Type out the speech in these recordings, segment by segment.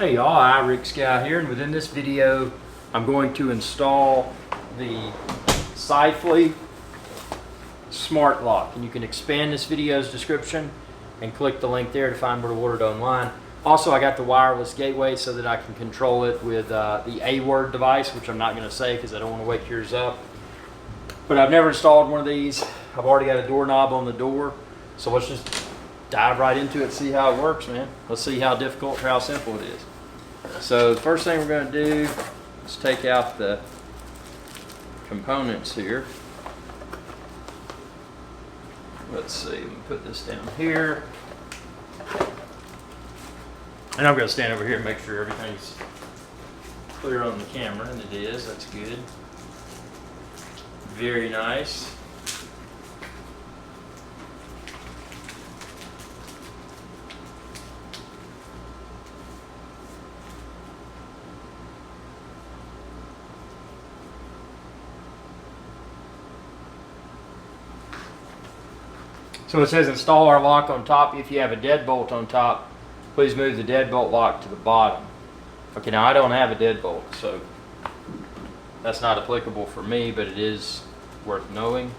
Hey y'all, Rick Scout here, and within this video I'm going to install the Sifely Smart Lock, and you can expand this video's description and click the link there to find where to order it online. Also, I got the wireless gateway so that I can control it with the A-word device, which I'm not going to say because I don't want to wake yours up. But I've never installed one of these. I've already got a doorknob on the door, so let's just dive right into it and see how it works, man. Let's see how difficult or how simple it is. So the first thing we're going to do is take out the components here. Let's see, let me put this down here. And I'm going to stand over here and make sure everything's clear on the camera, and it is. That's good. Very nice. So it says install our lock on top. If you have a deadbolt on top, please move the deadbolt lock to the bottom. Okay, now I don't have a deadbolt, so that's not applicable for me, but it is worth knowing.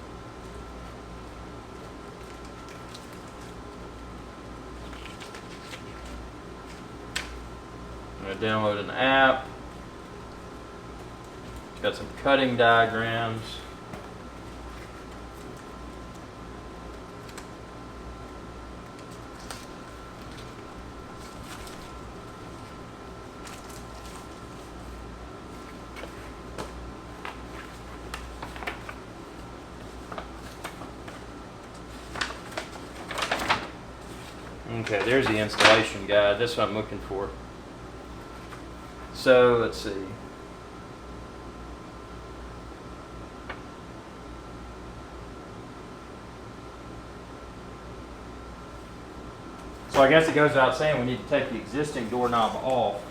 I'm going to download an app. It's got some cutting diagrams. Okay, there's the installation guide. That's what I'm looking for. So let's see. So I guess it goes without saying we need to take the existing doorknob off.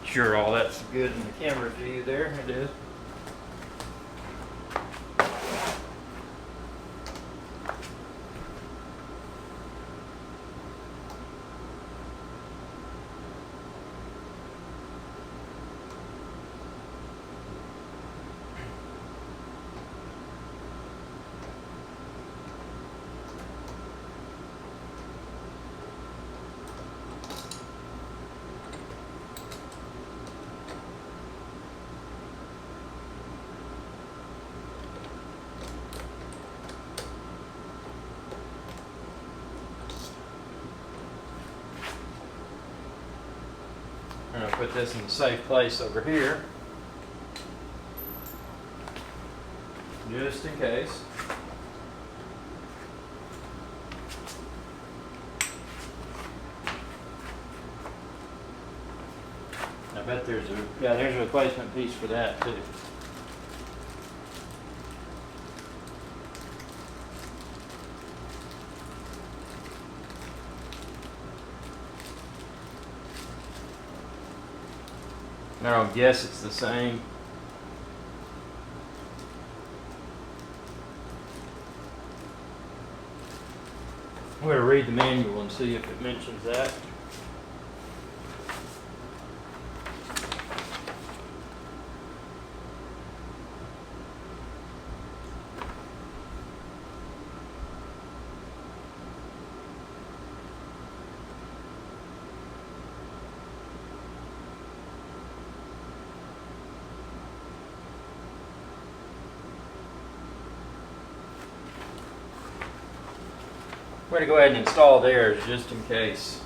Sure, all that's good in the camera view there. It is. I'm going to put this in a safe place over here, just in case. I bet there's a replacement piece for that too. I don't guess it's the same. I'm going to read the manual and see if it mentions that. I'm going to go ahead and install theirs just in case.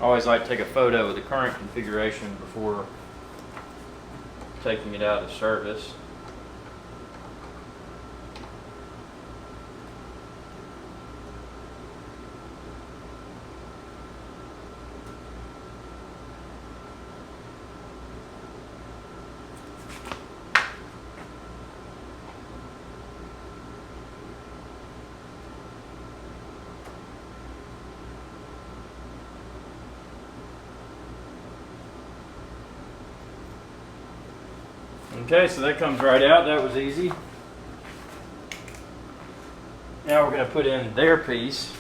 I always like to take a photo of the current configuration before taking it out of service. Okay, so that comes right out. That was easy. Now we're going to put in their piece.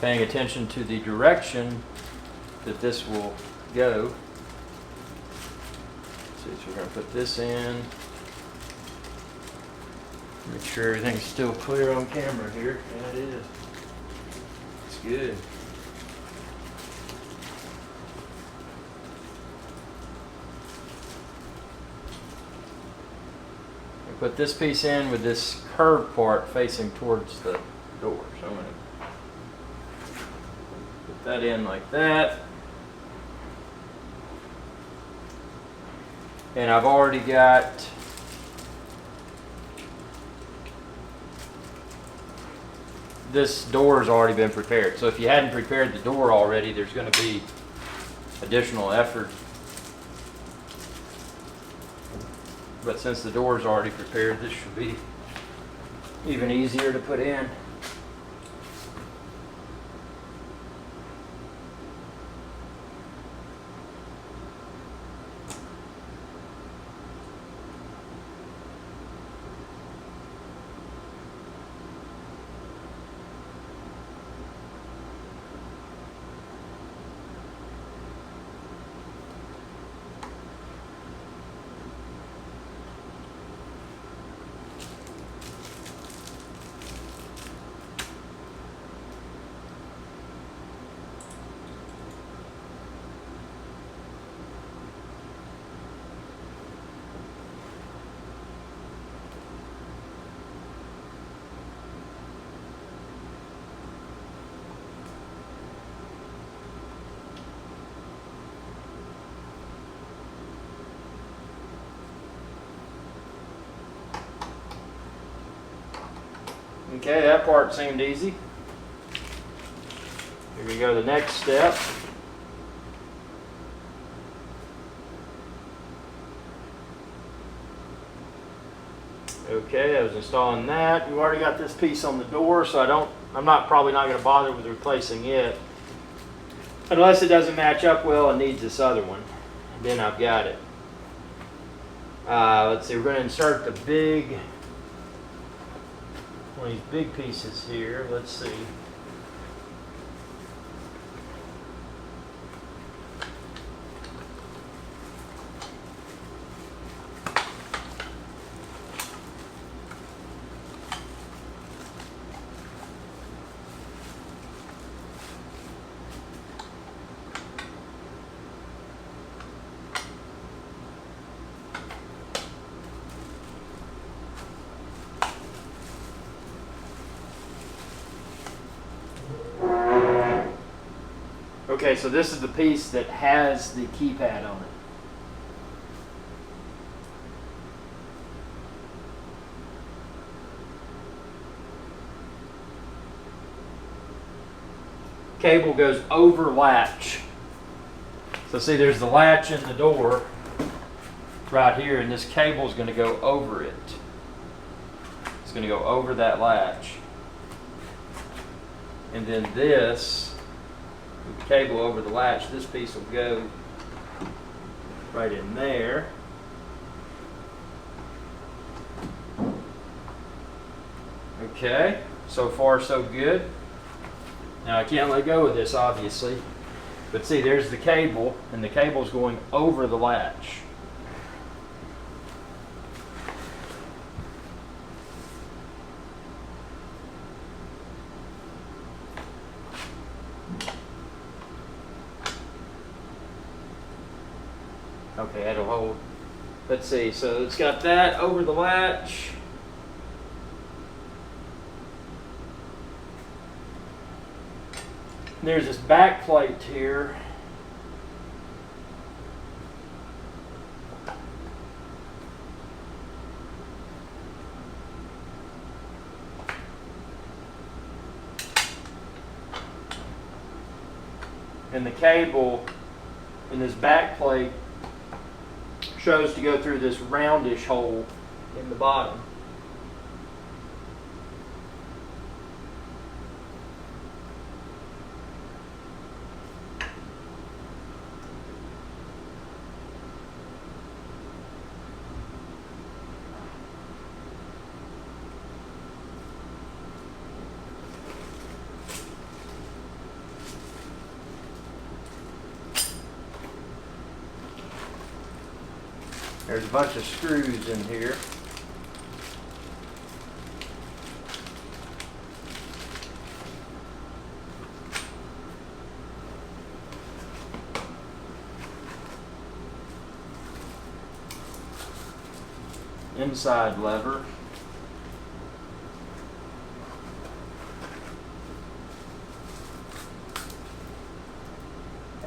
Paying attention to the direction that this will go. So we're going to put this in. Make sure everything's still clear on camera here. Yeah, it is. It's good. Put this piece in with this curved part facing towards the door. So I'm going to put that in like that. And I've already got this door has already been prepared. So if you hadn't prepared the door already, there's going to be additional effort. But since the door is already prepared, this should be even easier to put in. Okay, that part seemed easy. Here we go, the next step. Okay, I was installing that. We've already got this piece on the door, so I'm probably not going to bother with replacing it. Unless it doesn't match up well and needs this other one. Then I've got it. Let's see, we're going to insert the one of these big pieces here. Let's see. Okay, so this is the piece that has the keypad on it. Cable goes over latch. So see, there's the latch in the door right here, and this cable is going to go over it. It's going to go over that latch. And then this cable over the latch, this piece will go right in there. Okay, so far so good. Now I can't let go of this obviously, but see, there's the cable, and the cable's going over the latch. Okay, that'll hold. Let's see, so it's got that over the latch. There's this back plate here. And the cable in this back plate shows to go through this roundish hole in the bottom. There's a bunch of screws in here. Inside lever.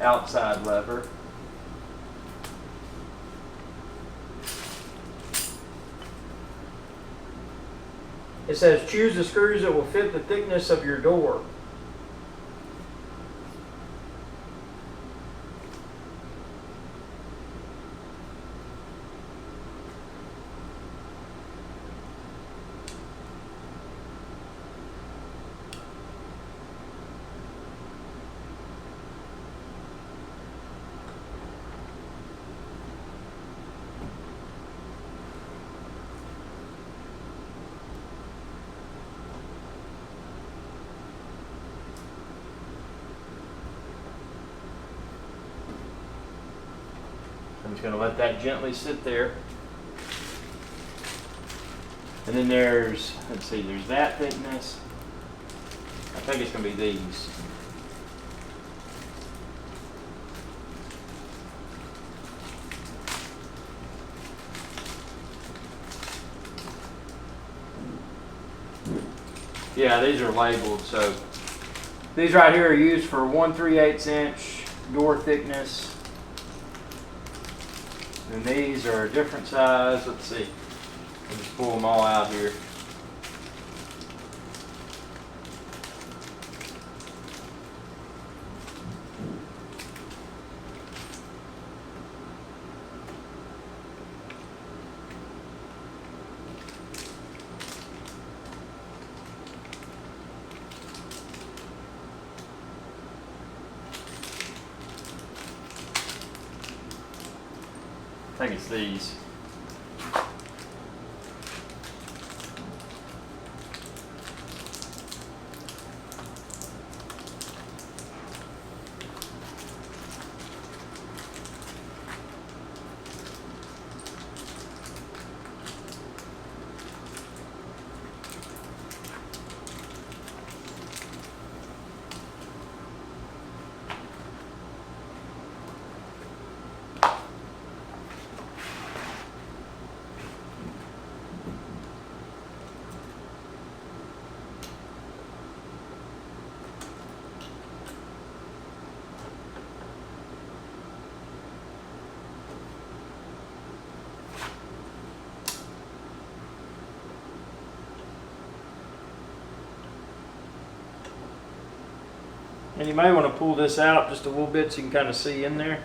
Outside lever. It says choose the screws that will fit the thickness of your door. I'm just going to let that gently sit there. And then there's, let's see, there's that thickness. I think it's going to be these. Yeah, these are labeled. So these right here are used for 1/3/8 inch door thickness. And these are a different size. Let's see. I'll just pull them all out here. I think it's these. And you may want to pull this out just a little bit so you can kind of see in there.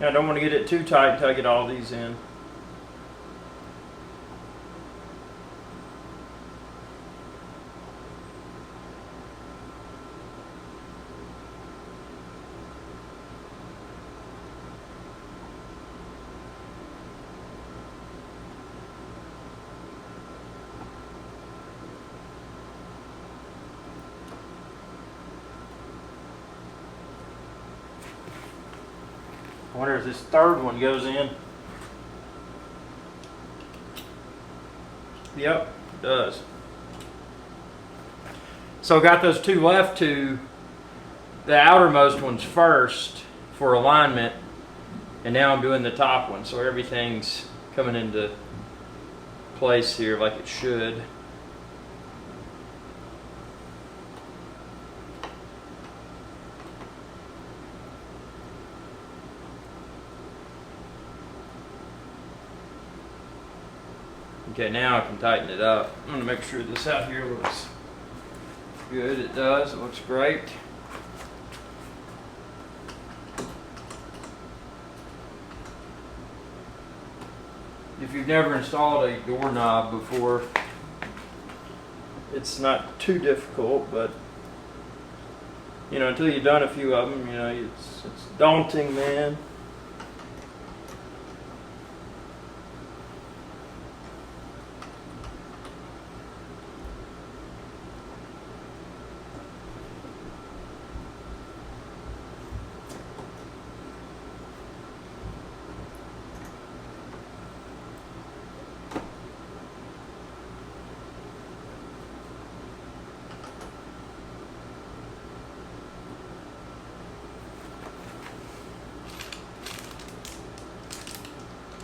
Now I don't want to get it too tight until I get all these in. I wonder if this third one goes in. Yep, it does. So I got those two left to the outermost ones first for alignment, and now I'm doing the top one, so everything's coming into place here like it should. Okay, now I can tighten it up. I'm going to make sure this out here looks good. It does. It looks great. If you've never installed a doorknob before, it's not too difficult, but you know, until you've done a few of them, you know, it's daunting, man.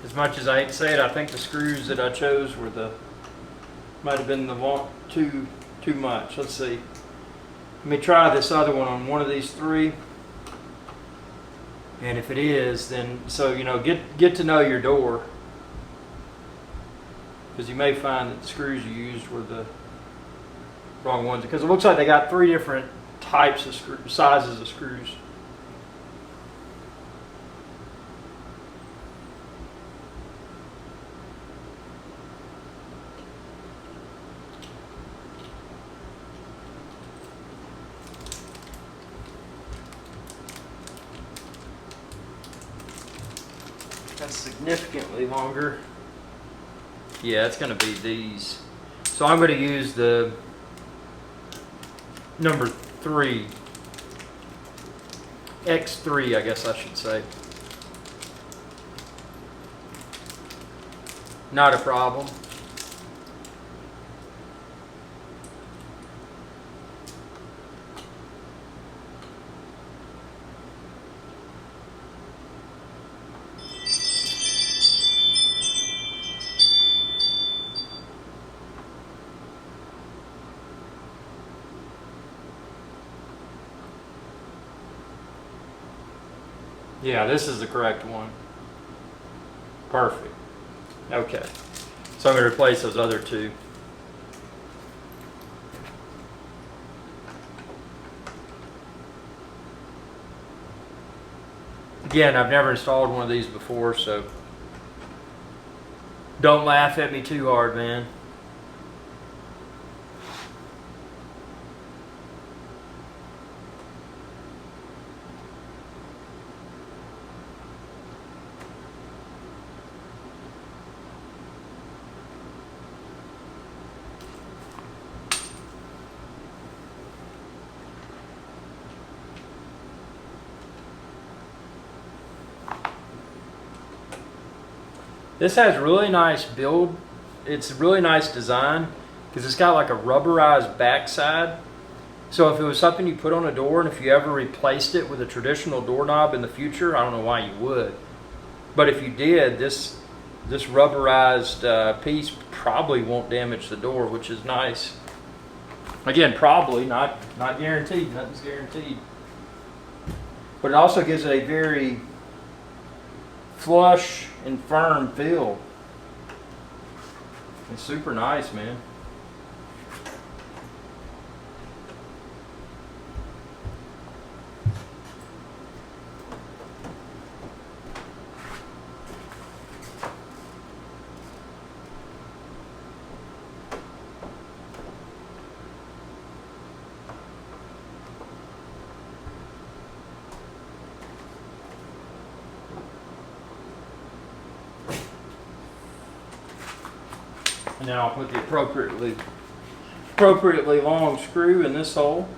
As much as I hate to say it, I think the screws that I chose were might have been too much. Let's see. Let me try this other one on one of these three. And if it is, then, so, you know, get to know your door. Because you may find that the screws you used were the wrong ones. Because it looks like they got three different types of sizes of screws. That's significantly longer. Yeah, it's going to be these. So I'm going to use the number 3. X3, I guess I should say. Not a problem. Yeah, this is the correct one. Perfect. Okay. So I'm going to replace those other two. Again, I've never installed one of these before, so don't laugh at me too hard, man. This has really nice build. It's a really nice design because it's got like a rubberized backside. So if it was something you put on a door, and if you ever replaced it with a traditional doorknob in the future, I don't know why you would. But if you did, this rubberized piece probably won't damage the door, which is nice. Again, probably, not guaranteed. Nothing's guaranteed. But it also gives it a very flush and firm feel. It's super nice, man. Now I'll put the appropriately long screw in this hole.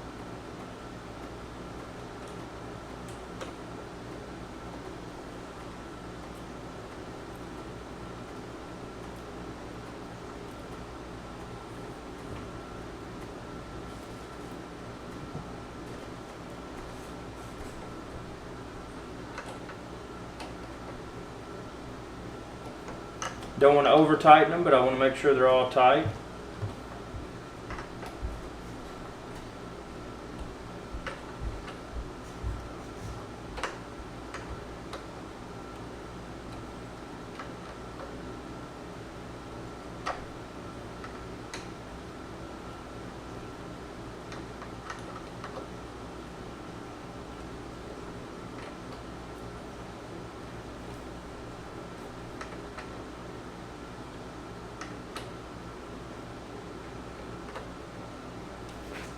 Don't want to over tighten them, but I want to make sure they're all tight.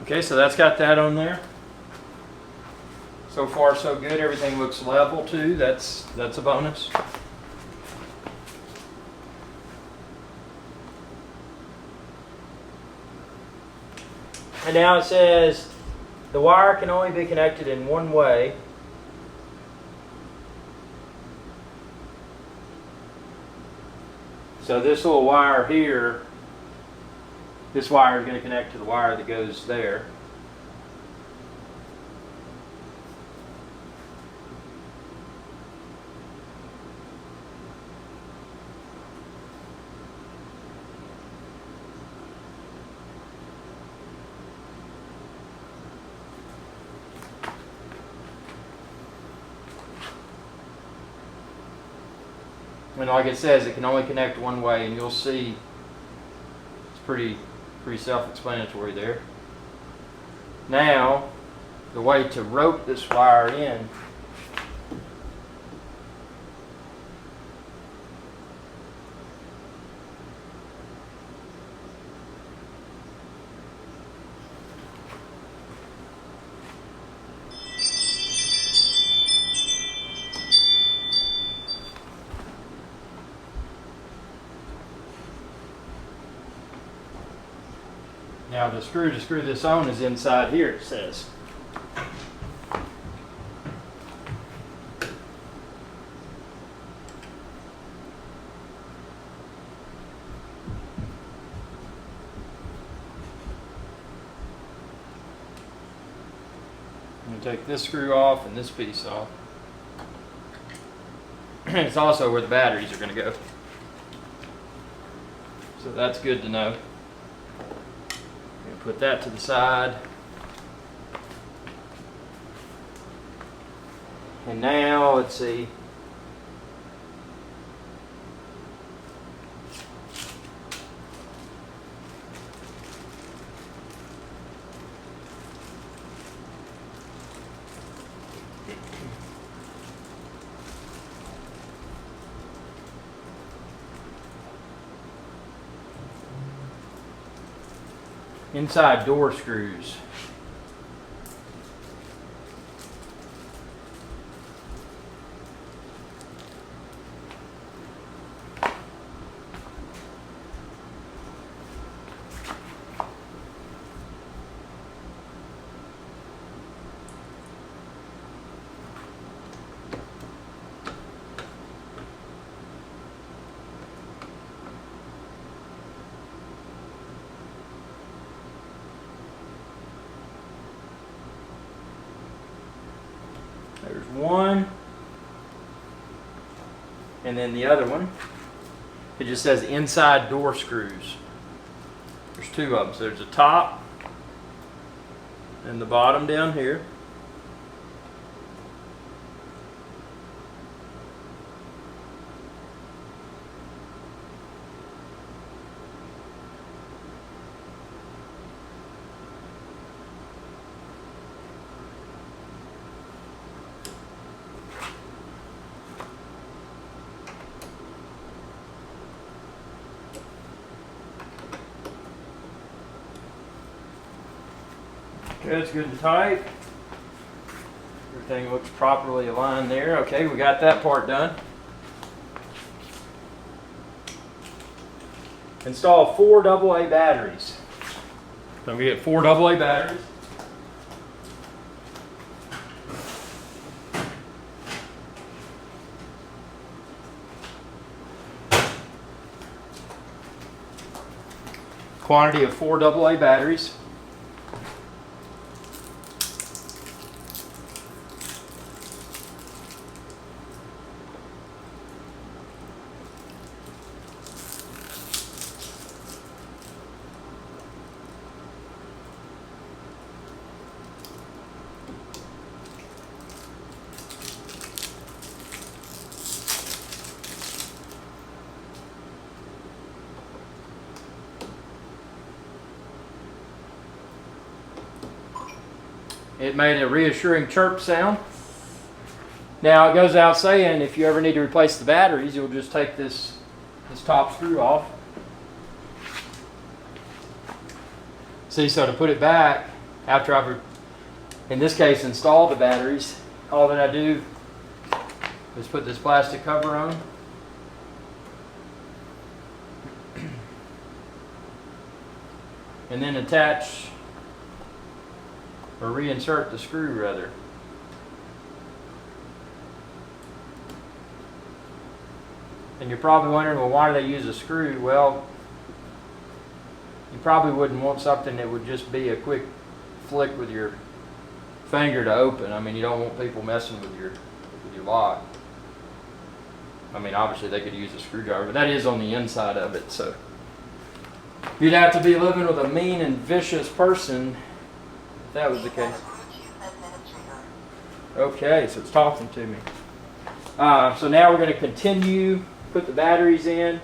Okay, so that's got that on there. So far so good. Everything looks level too. That's a bonus. And now it says the wire can only be connected in one way. So this little wire here, this wire is going to connect to the wire that goes there. And like it says, it can only connect one way, and you'll see it's pretty self-explanatory there. Now, the way to rope this wire in now the screw to screw this on is inside here, it says. I'm going to take this screw off and this piece off. It's also where the batteries are going to go. So that's good to know. Put that to the side. And now, let's see. Inside door screws. There's one, and then the other one, it just says inside door screws. There's two of them. So there's the top and the bottom down here. Okay, it's good and tight. Everything looks properly aligned there. Okay, we got that part done. install 4 AA batteries. So I'm going to get 4 AA batteries. Quantity of 4 AA batteries. It made a reassuring chirp sound. Now it goes out saying if you ever need to replace the batteries, you'll just take this top screw off. See, so to put it back, after I've, in this case, installed the batteries, all that I do is put this plastic cover on. And then attach or reinsert the screw rather. And you're probably wondering, well, why do they use a screw? Well, you probably wouldn't want something that would just be a quick flick with your finger to open. I mean, you don't want people messing with your lock. I mean, obviously they could use a screwdriver, but that is on the inside of it, so you'd have to be living with a mean and vicious person if that was the case. Okay, so it's talking to me. So now we're going to continue, put the batteries in,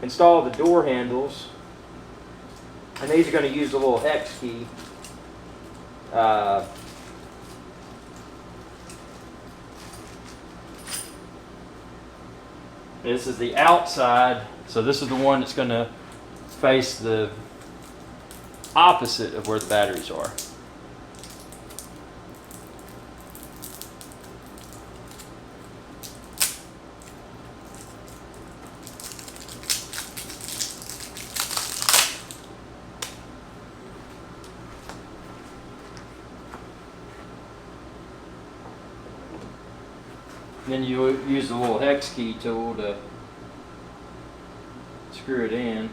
install the door handles, and these are going to use a little hex key. This is the outside, so this is the one that's going to face the opposite of where the batteries are. Then you use the little hex key tool to screw it in.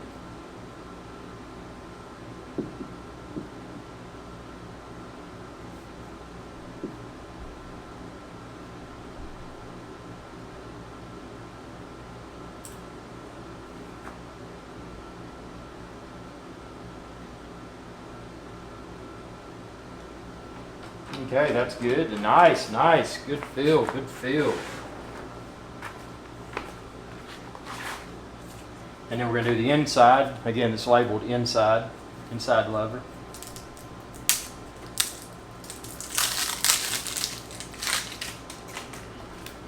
Okay, that's good. Nice, nice. Good feel, good feel. And then we're going to do the inside. Again, it's labeled inside lever.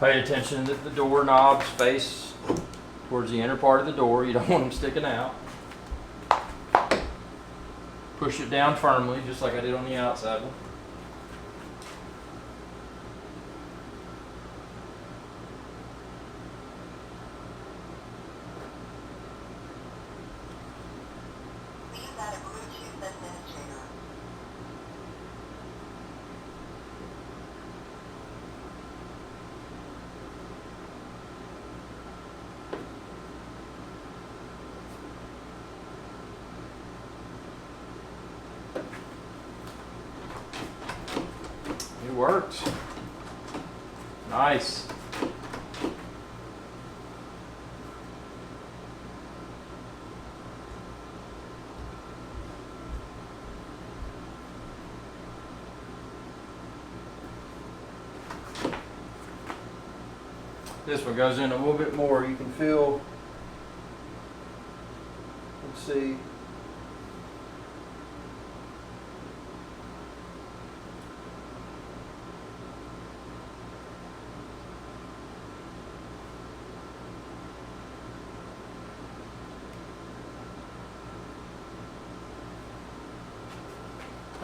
Pay attention that the door knobs face towards the inner part of the door. You don't want them sticking out. Push it down firmly, just like I did on the outside one. It works. Nice. This one goes in a little bit more. You can feel, let's see.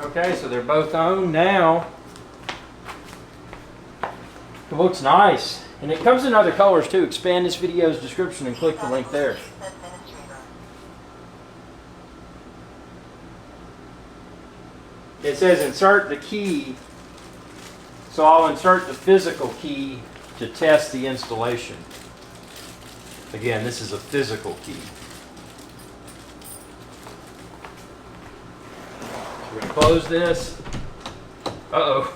Okay, so they're both on now. It looks nice. And it comes in other colors too. Expand this video's description and click the link there. it says insert the key, so I'll insert the physical key to test the installation. Again, this is a physical key. So we're going to close this. Uh-oh.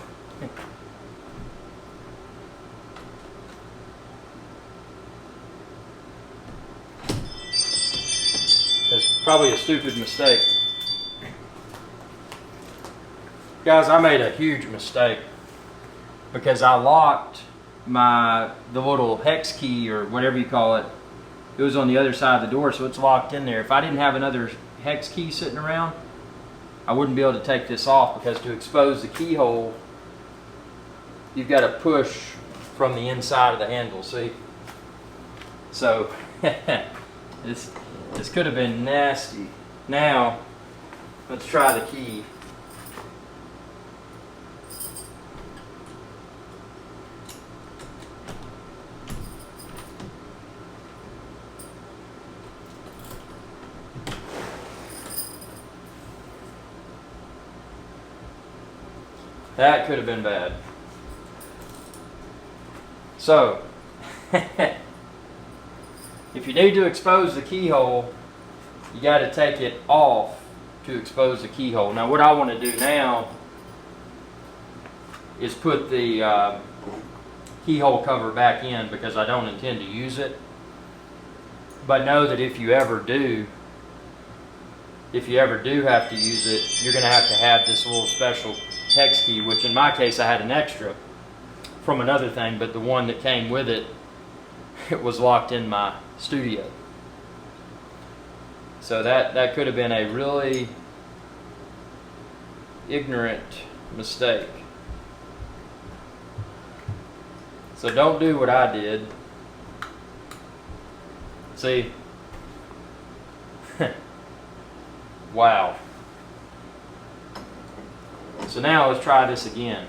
That's probably a stupid mistake. Guys, I made a huge mistake because I locked the little hex key, or whatever you call it. It was on the other side of the door, so it's locked in there. If I didn't have another hex key sitting around, I wouldn't be able to take this off, because to expose the keyhole, you've got to push from the inside of the handle, see? So, this could have been nasty. Now, let's try the key. That could have been bad. So, if you need to expose the keyhole, you got to take it off to expose the keyhole. Now, what I want to do now is put the keyhole cover back in, because I don't intend to use it. But know that if you ever do have to use it, you're going to have this little special hex key, which in my case I had an extra from another thing, but the one that came with it, it was locked in my studio. So that could have been a really ignorant mistake. So don't do what I did. See? Wow. So now let's try this again.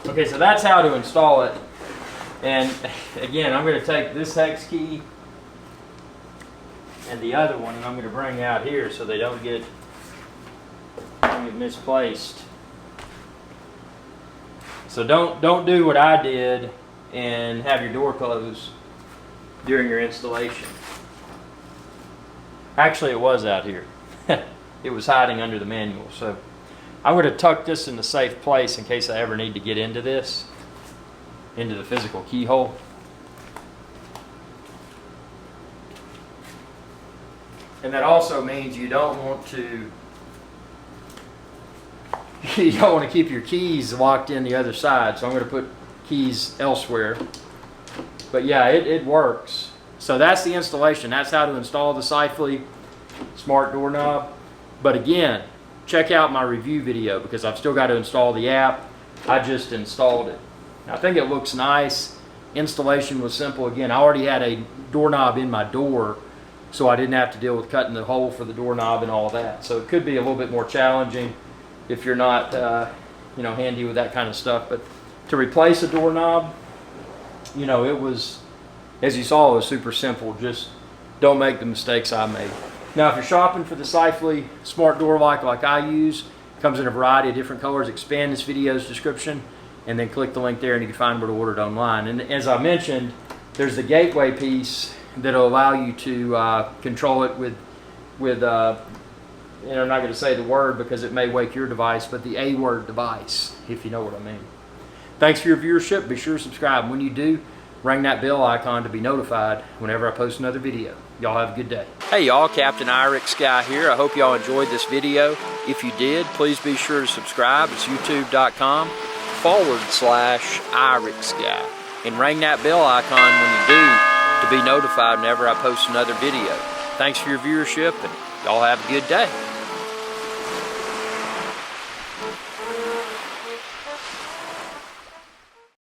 Okay, so that's how to install it. And again, I'm going to take this hex key and the other one, and I'm going to bring out here so they don't get misplaced. So don't do what I did and have your door closed during your installation. Actually, it was out here. It was hiding under the manual. So I'm going to tuck this in a safe place in case I ever need to get into this, into the physical keyhole. And that also means you don't want to keep your keys locked in the other side. So I'm going to put keys elsewhere. But yeah, it works. So that's the installation. That's how to install the Sifely Smart Doorknob. But again, check out my review video, because I've still got to install the app. I just installed it. I think it looks nice. Installation was simple. Again, I already had a doorknob in my door, so I didn't have to deal with cutting the hole for the doorknob and all that. So it could be a little bit more challenging if you're not handy with that kind of stuff. But to replace a doorknob, it was, as you saw, it was super simple. Just don't make the mistakes I made. Now, if you're shopping for the Sifely Smart Door Lock like I use, it comes in a variety of different colors. Expand this video's description and then click the link there, and you can find where to order it online. And as I mentioned, there's the gateway piece that'll allow you to control it with I'm not going to say the word because it may wake your device, but the A-word device, if you know what I mean. Thanks for your viewership. Be sure to subscribe. When you do, ring that bell icon to be notified whenever I post another video. Y'all have a good day. Hey y'all, Captain Irix Guy here. I hope y'all enjoyed this video. If you did, please be sure to subscribe. It's youtube.com/Irix Guy. And ring that bell icon when you do to be notified whenever I post another video. Thanks for your viewership, and y'all have a good day.